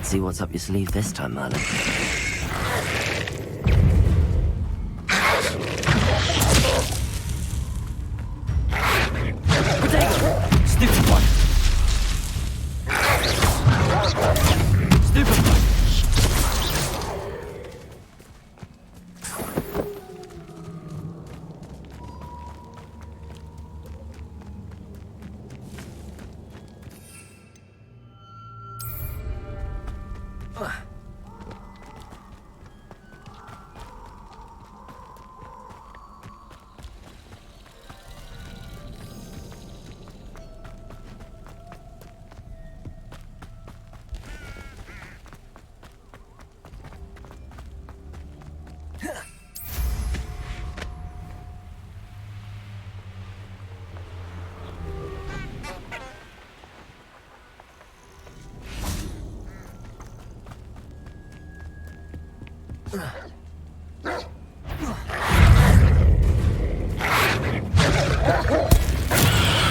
Let's see what's up your sleeve this time, Merlin. Stupid one! Stupid one!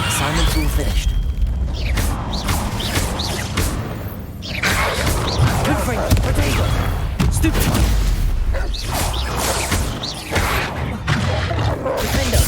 Assignment's all finished. Good friend, potato! Stupid one! Defender!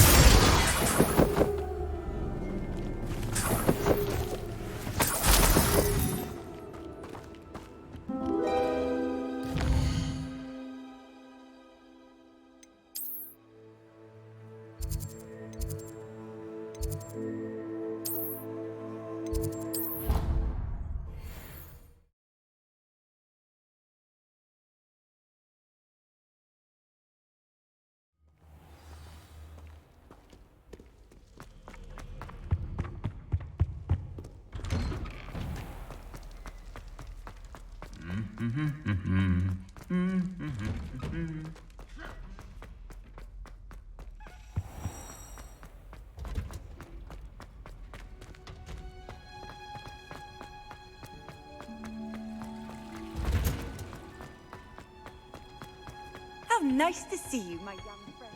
How nice to see you, my young friend.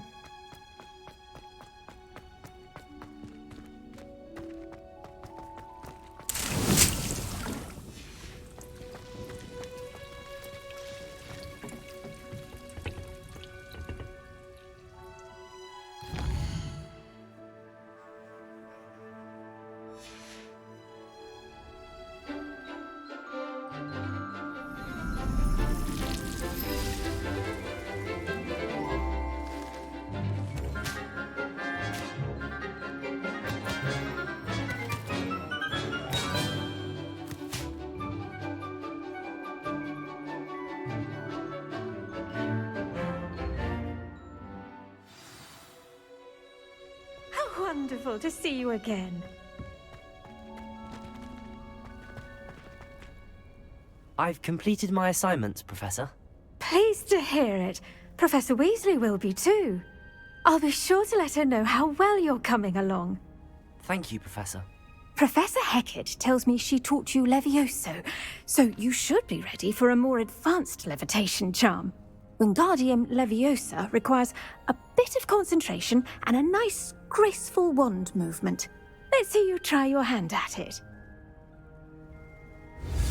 Wonderful to see you again. I've completed my assignments, Professor. Pleased to hear it. Professor Weasley will be too. I'll be sure to let her know how well you're coming along. Thank you, Professor. Professor Hecat tells me she taught you Levioso, so you should be ready for a more advanced levitation charm. Wingardium Leviosa requires a bit of concentration and a nice, graceful wand movement. Let's see you try your hand at it.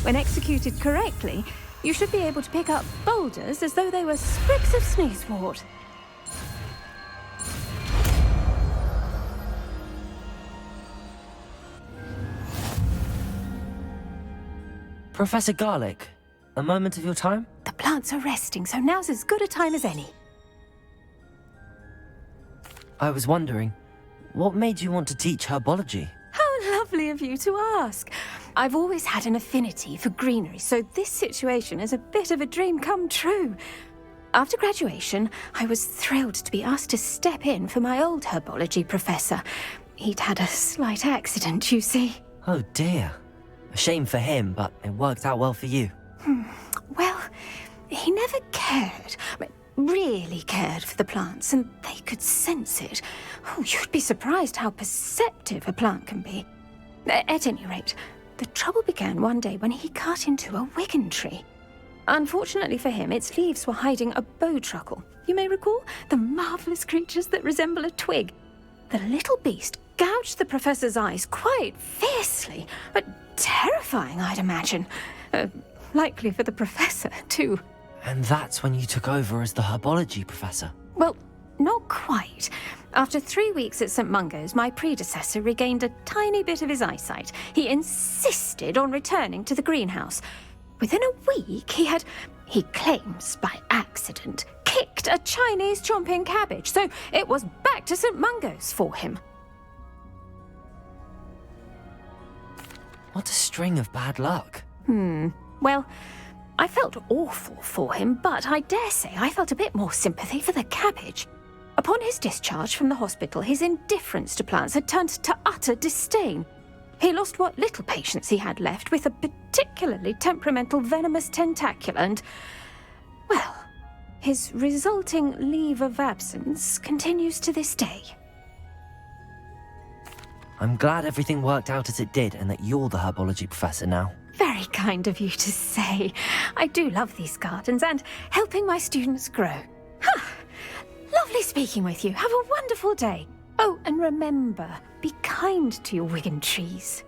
When executed correctly, you should be able to pick up boulders as though they were sprigs of sneezewort. Professor Garlick, a moment of your time? The plants are resting, so now's as good a time as any. I was wondering, what made you want to teach herbology? How lovely of you to ask. I've always had an affinity for greenery, so this situation is a bit of a dream come true. After graduation, I was thrilled to be asked to step in for my old herbology professor. He'd had a slight accident, you see. Oh dear. A shame for him, but it worked out well for you. Well, he never cared, really cared for the plants, and they could sense it. Oh, you'd be surprised how perceptive a plant can be. At any rate, the trouble began one day when he cut into a Wigan tree. Unfortunately for him, its leaves were hiding a bowtruckle. You may recall the marvellous creatures that resemble a twig. The little beast gouged the professor's eyes quite fiercely, but terrifying, I'd imagine. likely for the professor, too. And that's when you took over as the herbology professor. Well, not quite. After 3 weeks at St. Mungo's, my predecessor regained a tiny bit of his eyesight. He insisted on returning to the greenhouse. Within a week, he claims by accident, kicked a Chinese chomping cabbage, so it was back to St. Mungo's for him. What a string of bad luck. Well, I felt awful for him, but I dare say I felt a bit more sympathy for the cabbage. Upon his discharge from the hospital, his indifference to plants had turned to utter disdain. He lost what little patience he had left with a particularly temperamental venomous tentacula and, well, his resulting leave of absence continues to this day. I'm glad everything worked out as it did and that you're the herbology professor now. Very kind of you to say. I do love these gardens and helping my students grow. Lovely speaking with you. Have a wonderful day. Oh, and remember, be kind to your Wigan trees.